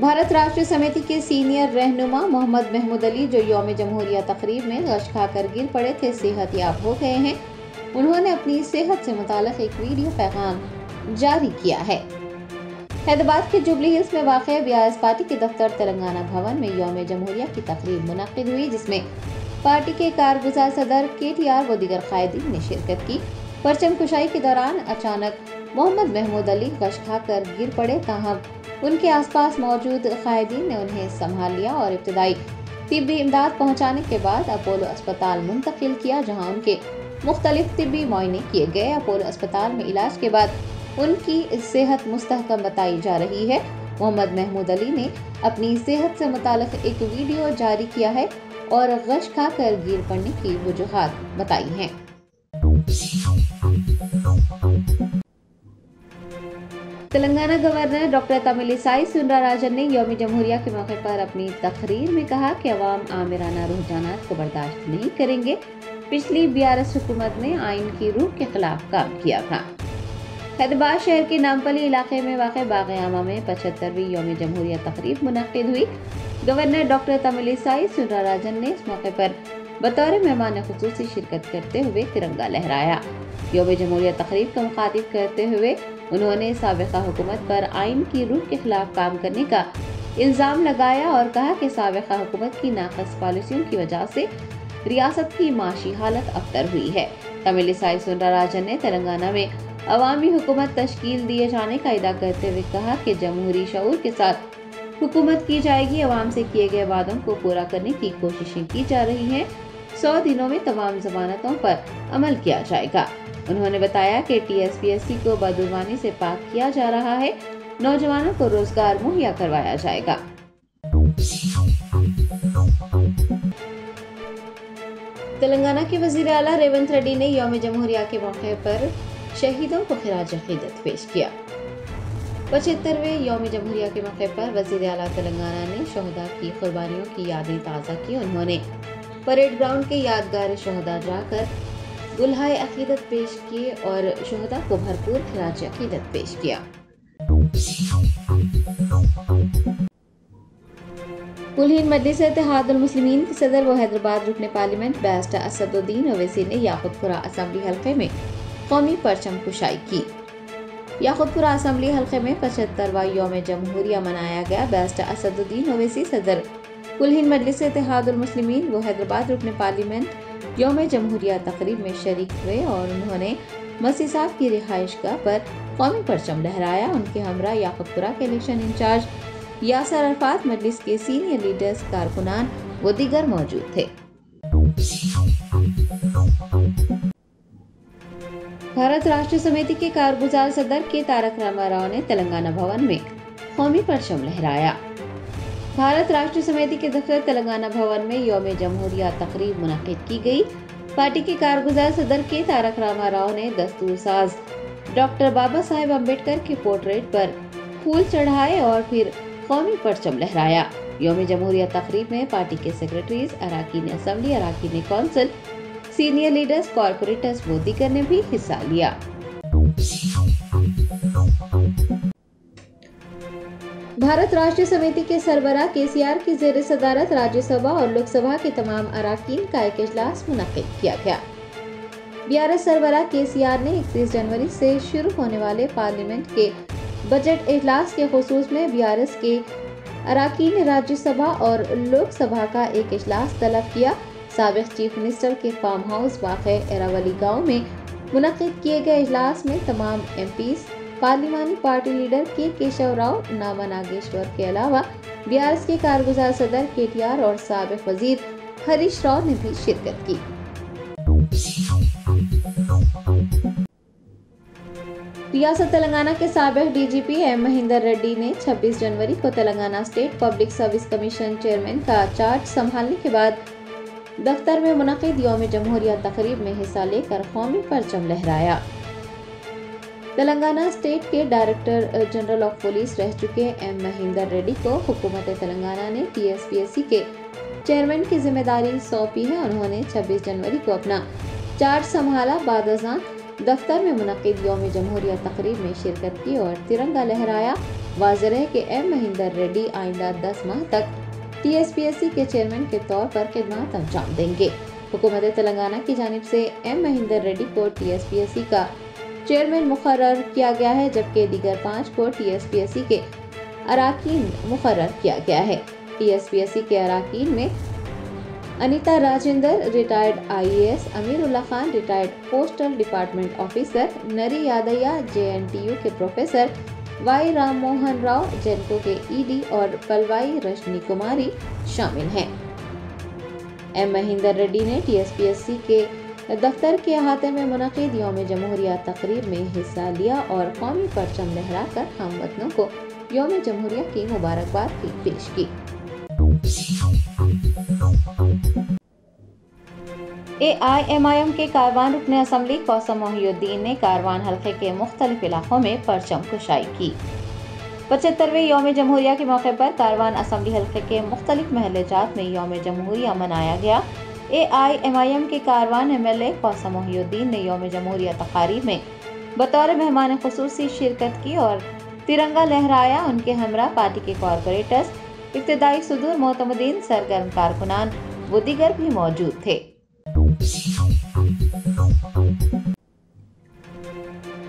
भारत राष्ट्र समिति के सीनियर रहनुमा मोहम्मद महमूद अली, जो यौम जमहूरिया तकरीब में गश खाकर गिर पड़े थे, सेहत याब हो गए हैं। उन्होंने अपनी सेहत से मुताल्लिक एक वीडियो पैगाम जारी किया है। हैदराबाद के जुबली हिल्स में वाक़ बीआरएस पार्टी के दफ्तर तेलंगाना भवन में यौम जमहूरिया की तकरीब मुनक़्क़िद हुई, जिसमें पार्टी के कारगुज़ार सदर केटीआर व दीगर कायदीन ने शिरकत की। परचम कुशाई के दौरान अचानक मोहम्मद महमूद अली गश खाकर गिर पड़े, ताहम उनके आसपास मौजूद कायदीन ने उन्हें संभाल लिया और इब्तदाई तिब्बी इमदाद पहुंचाने के बाद अपोलो अस्पताल मुंतकिल किया, जहां उनके मुख्तलिफ तिब्बी मुआयने किए गए। अपोलो अस्पताल में इलाज के बाद उनकी सेहत मुस्तहकम बताई जा रही है। मोहम्मद महमूद अली ने अपनी सेहत से मुताल्लिक एक वीडियो जारी किया है और गश खाकर गिर पड़ने की वजूहात बताई हैं। तेलंगाना गवर्नर डॉक्टर तमिलिसाई सुंदरराजन ने यौम जमहूरिया के मौके पर अपनी तकरीर में कहा कि अवाम आमिराना रुझानात को बर्दाश्त नहीं करेंगे। पिछली बीआरएस हुकूमत ने आइन की रूह के खिलाफ काम किया था। हैदराबाद शहर के नामपली इलाके में वाक़ बाग़ आमा में 75वीं यौम जमहूरिया तकरीब मुनक़्क़िद हुई। गवर्नर डॉक्टर तमिलिसाई सुंदरराजन ने इस मौके पर बतौर मेहमान खुसूसी शिरकत करते हुए तिरंगा लहराया। यौम जमहूरिया तकरीब का मुखातिब करते हुए उन्होंने साबिक़ा हुकूमत पर आइन की रूह के खिलाफ काम करने का इल्ज़ाम लगाया और कहा कि साबिक़ा हुकूमत की नाक़िस पॉलिसियों की वजह से रियासत की माशी हालत अबतर हुई है। तमिलिसाई सुंदरराजन ने तेलंगाना में अवामी हुकूमत तश्कील दिए जाने का इदा करते हुए कहा कि जमहूरी शऊर के साथ हुकूमत की जाएगी। अवाम से किए गए वादों को पूरा करने की कोशिशें की जा रही हैं। 100 दिनों में तमाम ज़मानतों पर अमल किया जाएगा। उन्होंने बताया कि टीएसपीएससी को बदजुबानी से पाक किया जा रहा है। नौजवानों को रोजगार मुहैया करवाया जाएगा। तेलंगाना के वज़ीर आला रेवंत रेड्डी ने यौम जमहूरिया के मौके पर शहीदों को खिराज अक़ीदत पेश किया। 75वें यौम जमहूरिया के मौके पर वज़ीर आला तेलंगाना ने शहदा की कुर्बानियों की यादें ताज़ा की। उन्होंने परेड ग्राउंड के यादगार शहदा जाकर गुलहाए अक़ीदत पेश किए और शहदा को भरपूर खिराज अक़ीदत पेश किया। कुल हिंद मजलिस इत्तेहादुल मुस्लिमीन के सदर व हैदराबाद रुकने पार्लियामेंट बैरिस्टर असदुद्दीन ओवैसी ने याकूतपुरा असेंबली हल्के में कौमी परचम कुशाई की। याकूतपुरा असेंबली हल्के में 75वां यौम जमहूरिया मनाया गया। बैरिस्टर असदुद्दीन ओवैसी सदर कुल हिंद मजलिस इत्तेहादुल मुस्लिमीन व हैदराबाद रुकने पार्लियामेंट यौम जमहूरिया तकरीब में शरीक हुए और उन्होंने मसी साहब की रिहाइशगाह पर कौमी परचम लहराया। उनके हमरा याकूतपुरा के इलेक्शन इंचार्ज यासर अरफात, मजलिस के सीनियर लीडर्स, कारकुनान व दीगर मौजूद थे। भारत राष्ट्र समिति के कारगुजार सदर के तारक रामाराव ने तेलंगाना भवन में कौमी परचम लहराया। भारत राष्ट्र समिति के दफ्तर तेलंगाना भवन में यौम जमहूरिया तकरीब मुनक़्क़िद की गई। पार्टी के कारगुजार सदर के तारक रामाराव ने दस्तूर साज डॉक्टर बाबा साहेब अम्बेडकर के पोर्ट्रेट पर फूल चढ़ाए और फिर कौमी परचम लहराया। यौम जमहूरिया तकरीब में पार्टी के सेक्रेटरीज, अराकीन असेंबली, अराकीन कौंसिल, सीनियर लीडर्स, कॉरपोरेटर्स व दीगर ने भी हिस्सा लिया। भारत राष्ट्र समिति के सरबराह केसीआर की ज़ेर सदारत राज्यसभा और लोकसभा के तमाम अराकीन का एक इजलास मुनक़्क़िद किया गया। बीआरएस सरबराह केसीआर ने 31 जनवरी से शुरू होने वाले पार्लियामेंट के बजट इजलास के खुसूस में बीआरएस के अराकीन राज्यसभा और लोकसभा का एक इजलास तलब किया। साबिक़ चीफ मिनिस्टर के फार्म हाउस वाक़े एरावली गाँव में मुनक़्क़िद किए गए इजलास में तमाम एमपीज़, पार्लिमानी पार्टी लीडर के केशव राव, नामा नागेश्वर के अलावा बीआरएस के कारगुजार सदर केटीआर और साबिक़ वजीर हरीश राव ने भी शिरकत की। रियासत तेलंगाना के साबिक़ डीजीपी एम महेंदर रेड्डी ने 26 जनवरी को Telangana state public service commission chairman का चार्ज संभालने के बाद दफ्तर में मुनक़्क़िद यौम जमहूरिया तकरीब में हिस्सा लेकर कौमी परचम लहराया। तेलंगाना स्टेट के डायरेक्टर जनरल ऑफ पुलिस रह चुके एम महेंदर रेड्डी को हुकूमत तेलंगाना ने टीएसपीएससी के चेयरमैन की जिम्मेदारी सौंपी है। उन्होंने 26 जनवरी को अपना चार्ज संभाला। बाद दफ्तर में मुनक़्क़िद यौम जमहूरिया तकरीब में शिरकत की और तिरंगा लहराया। واضح ہے کہ ایم مہندر ریڈی آئندہ 10 ماہ تک TSPSC کے چیئرمین کے طور پر خدمات انجام دیں گے۔ حکومت تلنگانہ کی جانب سے ایم مہندر ریڈی کو TSPSC کا چیئرمین مقرر کیا گیا ہے، جبکہ دیگر 5 کو TSPSC کے اراکین مقرر کیا گیا ہے۔ TSPSC کے اراکین میں Anita Rajender retired IAS، Amir Ullah Khan retired postal department officer, Nari Yadaiah JNTU کے professor, Y Ram Mohan Rao Genco کے ED اور پلوائی رجنی کماری شامل ہیں۔ ایم مہندر ریڈی نے TSPSC کے دفتر کے احاطے میں منعقد یوم جمہوریہ تقریب میں حصہ لیا اور قومی پرچم لہرا کر ہم وطنوں کو یوم جمہوریہ کی مبارکباد بھی پیش کی۔ AIMIM کے کاروان رکن اسمبلی کوثر محی الدین نے کاروان حلقے کے مختلف علاقوں میں پرچم کشائی کی۔ 75ویں یوم جمہوریہ کے موقع پر کاروان اسمبلی حلقے کے مختلف محلے جات میں یوم جمہوریہ منایا گیا۔ AIMIM کے کاروان MLA کوثر محی الدین نے یوم جمہوریہ تقاریب میں بطور مہمان خصوصی شرکت کی اور ترنگا لہرایا۔ ان کے ہمراہ پارٹی کے کارپوریٹرز، ابتدائی صدور، معتمدین، سرگرم کارکنان و دیگر بھی موجود تھے۔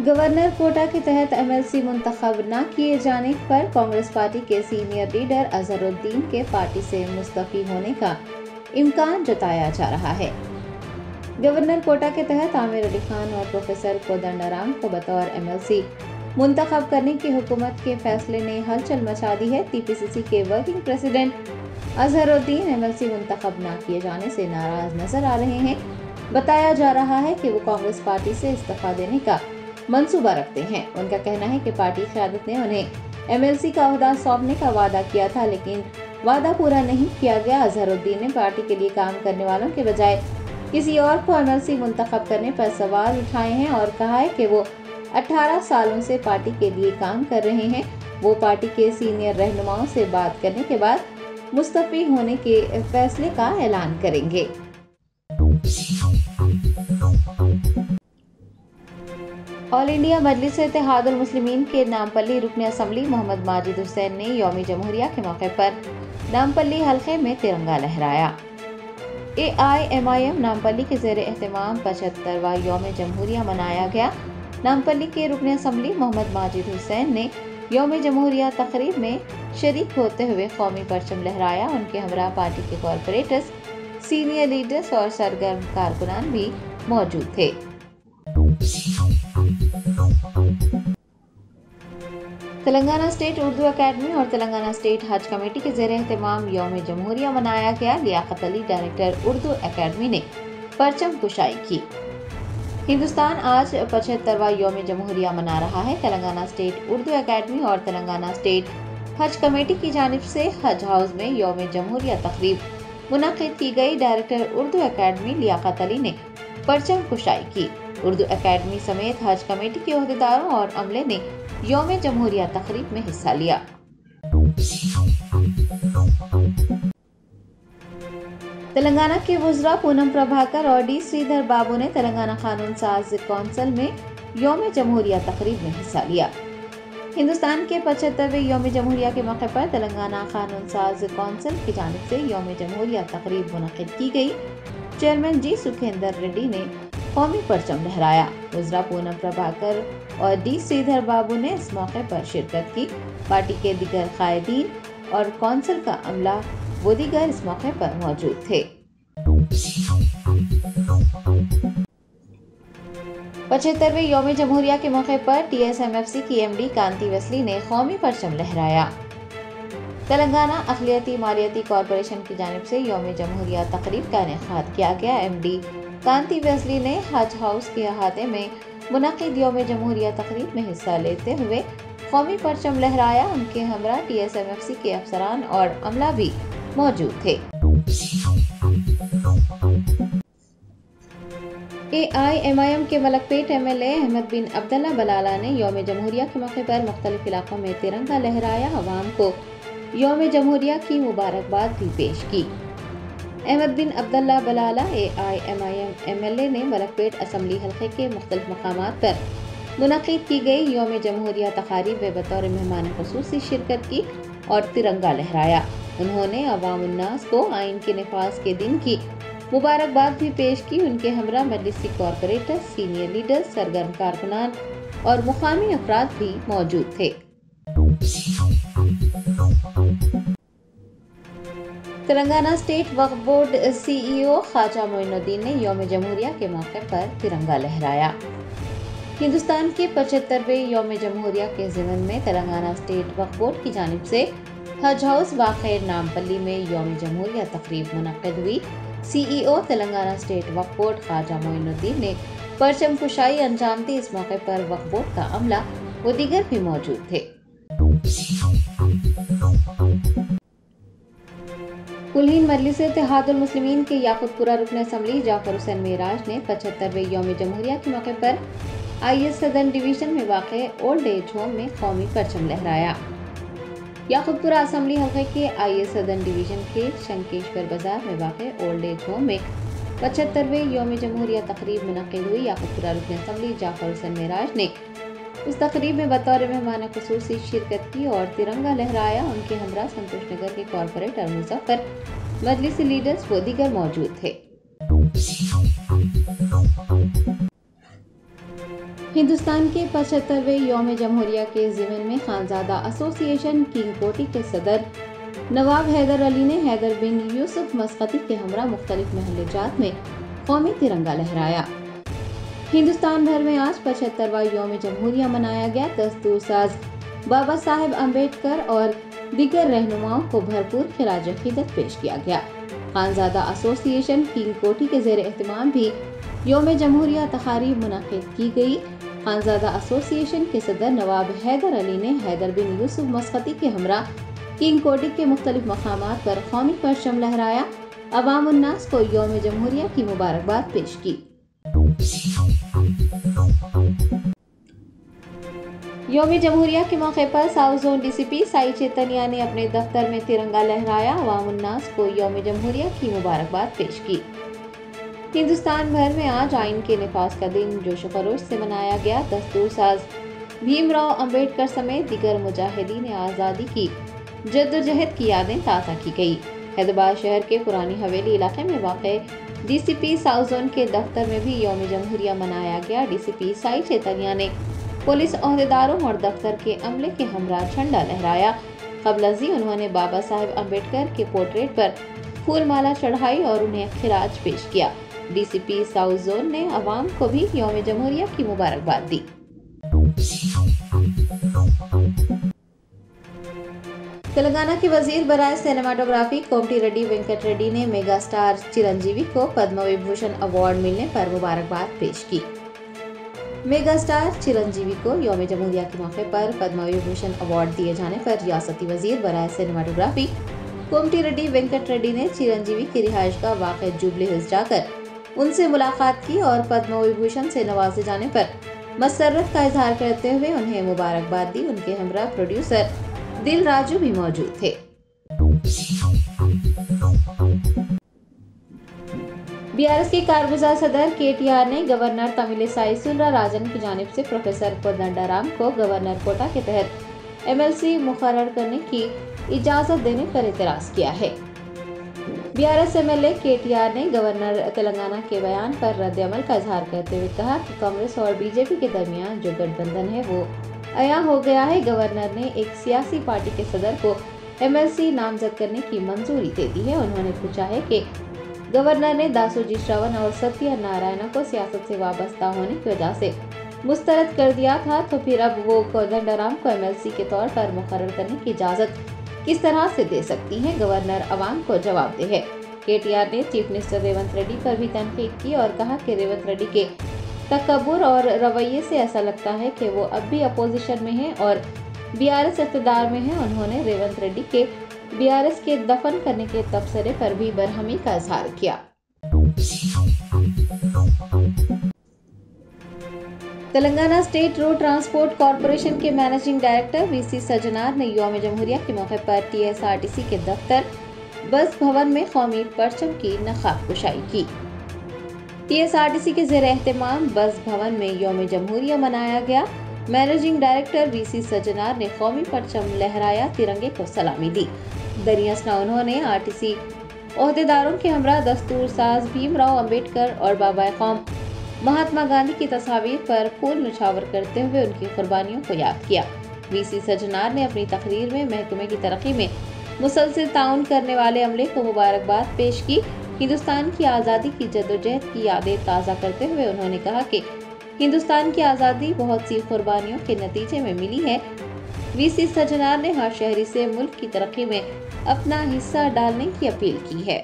گورنر کوٹا کے تحت MLC منتخب نہ کیے جانے پر کانگریس پارٹی کے سینئر لیڈر اظہر الدین کے پارٹی سے مستعفی ہونے کا امکان جتایا جا رہا ہے۔ گورنر کوٹا کے تحت عامر علی خان اور پروفیسر کودنڈارام کو بطور MLC منتخب کرنے کی حکومت کے فیصلے نے ہلچل مچا دی ہے۔ TPCC کے ورکنگ پریزیڈنٹ اظہر الدین MLC منتخب نہ کیے جانے سے ناراض نظر آ رہے ہیں۔ بتایا جا رہا ہے کہ وہ کانگریس پارٹی سے استعفیٰ دینے کا منصوبہ رکھتے ہیں۔ ان کا کہنا ہے کہ پارٹی قیادت نے انہیں MLC کا عہدہ سونپنے کا وعدہ کیا تھا، لیکن وعدہ پورا نہیں کیا گیا۔ اظہر الدین نے پارٹی کے لیے کام کرنے والوں کے بجائے کسی اور کو MLC منتخب کرنے پر سوال اٹھائے ہیں اور کہا ہے کہ وہ 18 سالوں سے پارٹی کے لیے کام کر رہے ہیں۔ وہ پارٹی کے سینئر رہنماؤں سے بات کرنے کے بعد مستعفی ہونے کے فیصلے کا اعلان کریں گے۔ آل انڈیا مجلس اتحاد المسلمین کے نامپلی رکن اسمبلی محمد ماجد حسین نے یوم جمہوریہ کے موقع پر نامپلی حلقے میں ترنگا لہرایا۔ AIMIM نامپلی کے زیر اہتمام 75واں یوم جمہوریہ منایا گیا۔ نامپلی کے رکن اسمبلی محمد ماجد حسین نے یوم جمہوریہ تقریب میں شریک ہوتے ہوئے قومی پرچم لہرایا۔ ان کے ہمراہ پارٹی کے کارپوریٹرز، سینئر لیڈرز اور سرگرم کارکنان بھی موجود تھے۔ تلنگانہ اسٹیٹ اردو اکیڈمی اور تلنگانہ اسٹیٹ حج کمیٹی کے زیر اہتمام یوم جمہوریہ منایا گیا۔ لیاقت علی ڈائریکٹر اردو اکیڈمی نے پرچم کشائی کی۔ ہندوستان آج 75واں یوم جمہوریہ منا رہا ہے۔ تلنگانہ اسٹیٹ اردو اکیڈمی اور تلنگانہ اسٹیٹ حج کمیٹی کی جانب سے حج ہاؤس میں یوم جمہوریہ تقریب منعقد کی گئی۔ ڈائریکٹر اردو اکیڈمی لیاقت علی نے پرچم کشائی کی۔ اردو اکیڈمی سمیت حج کمیٹی کے عہدیداروں اور عملے نے یوم جمہوریہ تقریب میں حصہ لیا۔ تلنگانہ کے وزراء پونم پربھاکر اور ڈی سریدھر بابو نے تلنگانہ قانون ساز کونسل میں یوم جمہوریہ تقریب میں حصہ لیا۔ ہندوستان کے 75ویں یوم جمہوریہ کے موقع پر تلنگانہ قانون ساز کونسل کی جانب سے یوم جمہوریہ تقریب منعقد کی گئی۔ چیئرمین جی سکھیندر ریڈی نے قومی پرچم لہرایا۔ وزراء پونم پربھاکر اور ڈی سریدھر بابو نے اس موقع پر شرکت کی۔ پارٹی کے دیگر قائدین اور کونسل کا عملہ وہ دیگر اس موقع پر موجود تھے۔ 75ویں یوم جمہوریہ کے موقع پر TSMFC کی MD کانتی ویسلی نے قومی پرچم لہرایا۔ تلنگانہ اقلیتی مالیاتی کارپوریشن کی جانب سے یوم جمہوریہ تقریب کا انعقاد کیا گیا۔ MD کانتی ویسلی نے حج ہاؤس کے احاطے میں منعقد یوم جمہوریہ تقریب میں حصہ لیتے ہوئے قومی پرچم لہرایا۔ ان کے ہمراہ TSMFC کے افسران اور عملہ بھی موجود تھے۔ AIMIM کے ملک پیٹ MLA احمد بن عبداللہ بلالہ نے یوم جمہوریہ کے موقع پر مختلف علاقوں میں ترنگا لہرایا، عوام کو یوم جمہوریہ کی مبارکباد بھی پیش کی۔ احمد بن عبداللہ بلالہ AIMIM MLA نے ملک پیٹ اسمبلی حلقے کے مختلف مقامات پر मुनक़िद की गई यौम जमहूरिया तक़ारीब में बतौर मेहमान ख़ुसूसी शिरकत की और तिरंगा लहराया। उन्होंने अवाम उन्नास को आइन के नफाज के दिन की मुबारकबाद भी पेश की। उनके हमरा मजलिसी कॉरपोरेटर, सीनियर लीडर, सरगर्म कारकुनान और मुकामी अफराद भी मौजूद थे। तेलंगाना स्टेट वक्फ बोर्ड CEO ख्वाजा मोइनुद्दीन ने यौम जमहूरिया के मौके पर तिरंगा लहराया। हिंदुस्तान के 75वें यौम जमहूरिया के ज़िमन में तेलंगाना स्टेट वक्फ बोर्ड की जानिब से हज हाउस वाक़ नामपल्ली में यौम जमहूरिया तक़रीब मुनक़्क़िद हुई। CEO तेलंगाना स्टेट वक्फ बोर्ड ख्वाजा मोइनुद्दीन ने परचम कुशाई अंजाम दी। इस मौके पर वक्फ बोर्ड का अमला व दीगर भी मौजूद थे। कुल-हिंद मजलिस इत्तेहादुल मुस्लिमीन के याकुतपुरा रुकन असम्बली जाफर हुसैन मेराज ने 75वें यौम जमहूरिया के मौके पर IS सदर्न डिवीजन में वाक़े ओल्ड एज होम में कौमी परचम लहराया। याकुतपुरा असम्बली हल्के के IS सदर्न डिवीजन के शंकेश्वर बाजार में वाक़े ओल्ड एज होम में 75वें यौम जमहूरिया तक़रीब मुनक़्क़िद हुई। याकुतपुरा रुकन असम्बली जाफर हुसैन मेराज ने इस तक़रीब में बतौर मेहमान ख़ुसूसी शिरकत की और तिरंगा लहराया। उनके हमरा संतोष नगर के कॉरपोरेटर मुज़फ़्फ़र, मजलिसी लीडर्स व दीगर मौजूद थे। हिंदुस्तान के 75वें यौम जमहूरिया के ज़िमन में खानज़ादा एसोसिएशन किंग कोटी के सदर नवाब हैदर अली ने हैदर बिन यूसुफ मस्कती के हमरा मुख्तलिफ महल्ले जात में कौमी तिरंगा लहराया। हिंदुस्तान भर में आज 75वां यौम जमहूरिया मनाया गया। दस्तूरसाज बाबा साहेब अम्बेडकर और दीगर रहनुमाओं को भरपूर खिराज अक़ीदत पेश किया गया। खानज़ादा एसोसिएशन किंग कोटी के ज़ेर एहतमाम भी यौम जमहूरिया तक़ारीब मुनक़्क़िद की गई। खानज़ादा एसोसिएशन के सदर नवाब हैदर अली ने हैदर बिन यूसुफ मस्कती के हमरा किंग कोटी के मुख्तलिफ मकामात पर कौमी परचम लहराया। अवाम उन्नास को यौम जमहूरिया की मुबारकबाद पेश की। यौम जमहूरिया के मौके पर south zone DCP Sai Chaitanya ने अपने दफ्तर में तिरंगा लहराया। अवाम उन्नास को यौम जमहूरिया की मुबारकबाद पेश की। हिंदुस्तान भर में आज आइन के नफाज का दिन जोश खरोश से मनाया गया। दस्तूरसाज भीमराव अम्बेडकर समेत दीगर मुजाहिदीन आज़ादी की जद्दोजहद की यादें ताज़ा की गई। हैदराबाद शहर के पुरानी हवेली इलाके में वाक़े DCP साउथ जोन के दफ्तर में भी यौम जमहूरिया मनाया गया। DCP साई चैतन्या ने पुलिस ओहदेदारों और दफ्तर के अमले के हमरा झंडा लहराया। क़ब्ल उन्होंने बाबा साहेब अम्बेडकर के पोर्ट्रेट पर फूल माला चढ़ाई और उन्हें खिराज पेश किया। DCP साउथ जोन ने अवाम को भी यौम जमहूरिया की मुबारकबाद दी। तेलंगाना के वजीर बराए सिनेमाटोग्राफी कोमटी रेड्डी वेंकट रेड्डी ने मेगा स्टार चिरंजीवी को पद्म विभूषण अवार्ड मिलने पर मुबारकबाद पेश की। मेगा स्टार चिरंजीवी को यौम जमहूरिया के मौके पर पद्म विभूषण अवार्ड दिए जाने पर रियासती वजीर बराए सिनेमाटोग्राफी कोमटी रेड्डी वेंकट रेड्डी ने चिरंजीवी की रिहाइशगाह वाक़ जुबली हिल्स जाकर उनसे मुलाकात की और पद्म विभूषण से नवाजे जाने पर मसरत का इजहार करते हुए उन्हें मुबारकबाद दी। उनके हमरा प्रोड्यूसर दिल राजू भी मौजूद थे। BRS के कारगुजार सदर KTR ने गवर्नर तमिलिसाई सुंदरराजन की जानिब से प्रोफेसर कोदंडाराम को गवर्नर कोटा के तहत MLC मुकर्रर करने की इजाजत देने पर एतराज किया है। BRS MLA KTR ने गवर्नर तेलंगाना के बयान पर रद्द-ए-अमल का इजहार करते हुए कहा कि कांग्रेस और BJP के दरमियान जो गठबंधन है वो अया हो गया है। गवर्नर ने एक सियासी पार्टी के सदर को MLC नामजद करने की मंजूरी दे दी है। उन्होंने पूछा है कि गवर्नर ने दासोजी श्रवण और सत्य नारायण को सियासत से वाबस्ता होने की वजह से मुस्तरद कर दिया था, तो फिर अब वो कोदंडाराम को MLC के तौर पर मुकर्रर करने की इजाजत किस तरह से दे सकती हैं? गवर्नर अवाम को जवाबदेह है। KTR ने चीफ मिनिस्टर रेवंत रेड्डी पर भी तनकीद की और कहा कि रेवंत रेड्डी के तकब्बुर और रवैये से ऐसा लगता है कि वो अब भी अपोजिशन में हैं और BRS इक़्तिदार में है। उन्होंने रेवंत रेड्डी के BRS के दफन करने के तबसरे पर भी बरहमी का इजहार किया। Telangana state road transport corporation के मैनेजिंग डायरेक्टर VC सजनार ने यौम जमहूरिया के मौके पर TSRTC के दफ्तर बस भवन में कौमी परचम की नक़ाब कुशाई की। TSRTC के ज़ेर एहतमाम बस भवन में यौम जमहूरिया मनाया गया। मैनेजिंग डायरेक्टर VC सज्जनार ने कौमी परचम लहराया, तिरंगे को सलामी दी। दरियासना उन्होंने RTC ओहदेदारों के हमरा दस्तूर साज भीमराव अंबेडकर और बाबा कौम महात्मा गांधी की तस्वीर पर फूल निछावर करते हुए उनकी कुर्बानियों को याद किया। VC सज्जनार ने अपनी तकरीर में महकमे की तरक्की में मुसलसिल ताउन करने वाले अमले को मुबारकबाद पेश की। हिंदुस्तान की आज़ादी की जद्दोजहद की यादें ताज़ा करते हुए उन्होंने कहा कि हिंदुस्तान की आज़ादी बहुत सी कुर्बानियों के नतीजे में मिली है। VC सज्जनार ने हर शहरी से मुल्क की तरक्की में अपना हिस्सा डालने की अपील की है।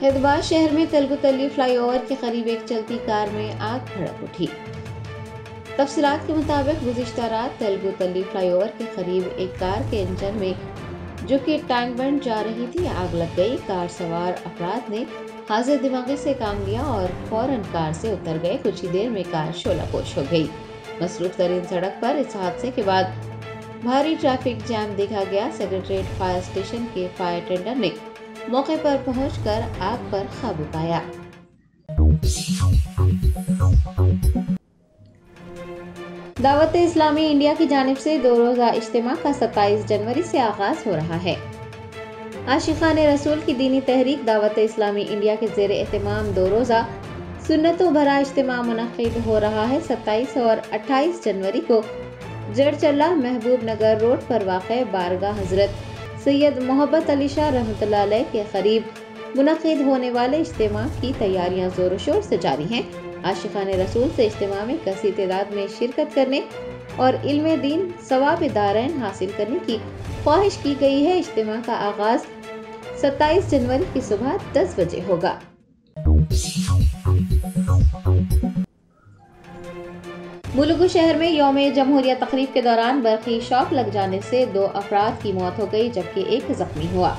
हैदराबाद शहर में तेलुगुतली फ्लाईओवर के करीब एक चलती कार में आग भड़क उठी। तफसीलात के मुताबिक गुज़िश्ता रात तेलुगुतली फ्लाईओवर के करीब एक कार के इंजन में जो कि टैंक बंड जा रही थी आग लग गई। कार सवार अफराद ने हाजिर दिमागी से काम लिया और फौरन कार से उतर गए। कुछ ही देर में कार शोलापोश हो गई। मसरूफ तरीन सड़क पर इस हादसे के बाद भारी ट्रैफिक जैम देखा गया। सेक्रेटरीट फायर स्टेशन के फायर टेंडर ने मौके पर पहुंचकर आग पर काबू पाया। दावत इस्लामी इंडिया की जानिब से 2 रोज़ा इज्तिमा का 27 जनवरी से आगाज हो रहा है। आशिकान रसूल की दीनी तहरीक दावत इस्लामी इंडिया के ज़ेर एहतमाम 2 रोज़ा सुन्नतों भरा इज्तिमा मुनक़िद हो रहा है। 27 और 28 जनवरी को जड़चल्ला महबूब नगर रोड पर वाक़े बारगाह हजरत सैयद मोहब्बत अली शाह रहमतुल्लाह अलैह के करीब मुनक़िद होने वाले इज्तिमा की तैयारियां जोरों शोर से जारी हैं। आशिकान रसूल से इज्तिमा में कसी तादाद में शिरकत करने और इल्म दीन सवाब दारैन हासिल करने की ख्वाहिश की गई है। इज्तिमा का आगाज 27 जनवरी की सुबह 10 बजे होगा। मुलुगु शहर में यौम जमहूरिया तकरीब के दौरान बरक़ी शॉक लग जाने से 2 अफराद की मौत हो गई जबकि 1 जख्मी हुआ।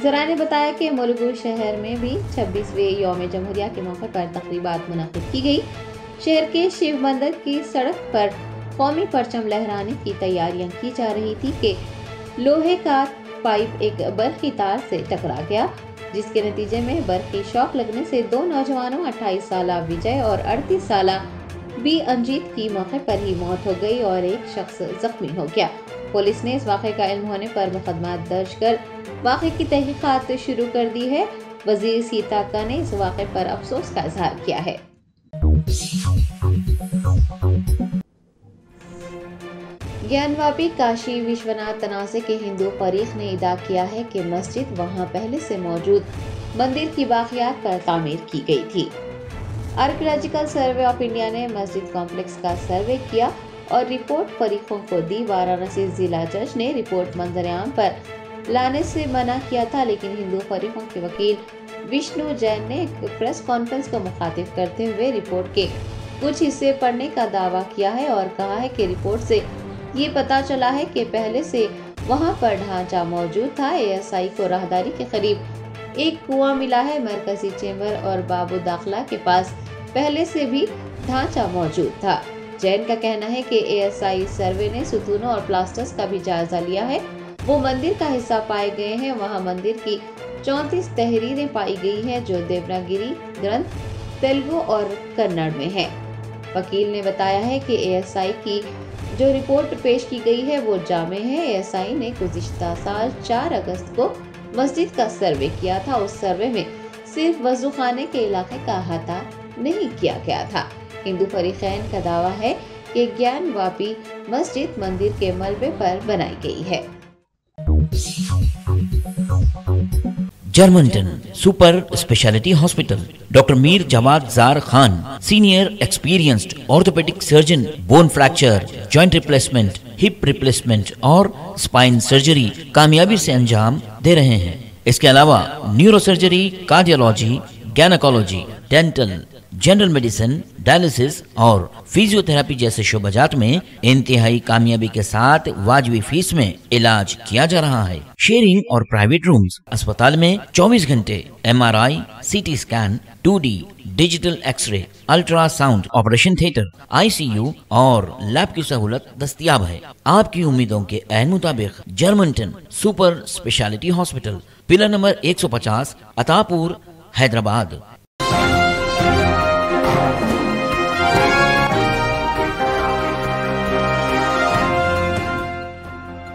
ज़राए ने बताया कि मुलुगु शहर में भी 26वें यौम जमहूरिया के मौके पर तकरीबात मुनक़िद की गई। शहर के शिव मंदिर की सड़क पर कौमी परचम लहराने की तैयारियां की जा रही थी कि लोहे का पाइप एक बरक़ी तार से टकरा गया, जिसके नतीजे में बरक़ी शॉक लगने से 2 नौजवानों 28 साला विजय और 38 साला बी अंजीत की मौके पर ही मौत हो गई और 1 शख्स जख्मी हो गया। पुलिस ने इस वाक़े का इल्म होने पर मुकदमा दर्ज कर वाक़े की तहक़ीक़ात शुरू कर दी है। वज़ीर सीताका ने इस वाक़े पर अफसोस का इज़हार किया है। ज्ञानवापी काशी विश्वनाथ तनाज़े के हिंदू फरीक ने इदा किया है कि मस्जिद वहां पहले से मौजूद मंदिर की बाक़ियात पर तामीर की गई थी। आर्कियोलॉजिकल सर्वे ऑफ इंडिया ने मस्जिद कॉम्प्लेक्स का सर्वे किया और रिपोर्ट फरीकों को दी। वाराणसी जिला जज ने रिपोर्ट मंजर-ए-आम पर लाने से मना किया था, लेकिन हिंदू फरीकों के वकील विष्णु जैन ने एक प्रेस कॉन्फ्रेंस को मुखातिब करते हुए रिपोर्ट के कुछ हिस्से पढ़ने का दावा किया है और कहा है कि रिपोर्ट से ये पता चला है कि पहले से वहां पर ढांचा मौजूद था। ASI को राहदारी के करीब एक कुआं मिला है। मरकजी चेंबर और बाबू दाखला के पास पहले से भी ढांचा मौजूद था। जैन का कहना है कि ASI सर्वे ने सुतूनों और प्लास्टर्स का भी जायजा लिया है। वो मंदिर का हिस्सा पाए गए हैं। वहां मंदिर की 34 तहरीरें पाई गई हैं जो देवनागरी ग्रंथ तेलुगु और कन्नड़ में है। वकील ने बताया है कि ASI की जो रिपोर्ट पेश की गई है वो जामे है। ASI ने गुज़िश्ता साल 4 अगस्त को मस्जिद का सर्वे किया था। उस सर्वे में सिर्फ वज़ू खाने के इलाके का अहाता नहीं किया गया था। हिंदू फरीक़ैन का दावा है कि ज्ञानवापी मस्जिद मंदिर के मलबे पर बनाई गई है। Germanton super speciality hospital, doctor Mir Jawad Jar Khan, senior experienced orthopaedic surgeon, bone fracture, joint replacement, hip replacement और स्पाइन सर्जरी कामयाबी से अंजाम दे रहे हैं। इसके अलावा neuro surgery, cardiology, gynaecology, dental, general medicine, dialysis और फिजियोथेरेपी जैसे शोबाजात में इंतहाई कामयाबी के साथ वाजिबी फीस में इलाज किया जा रहा है। शेयरिंग और प्राइवेट रूम्स, अस्पताल में 24 घंटे MRI, CT scan, 2D digital x-ray, ultrasound, operation theatre, ICU और लैब की सहूलत दस्तयाब है। आपकी उम्मीदों के ऐन मुताबिक Germanton super speciality hospital pillar number 150, Attapur, Hyderabad.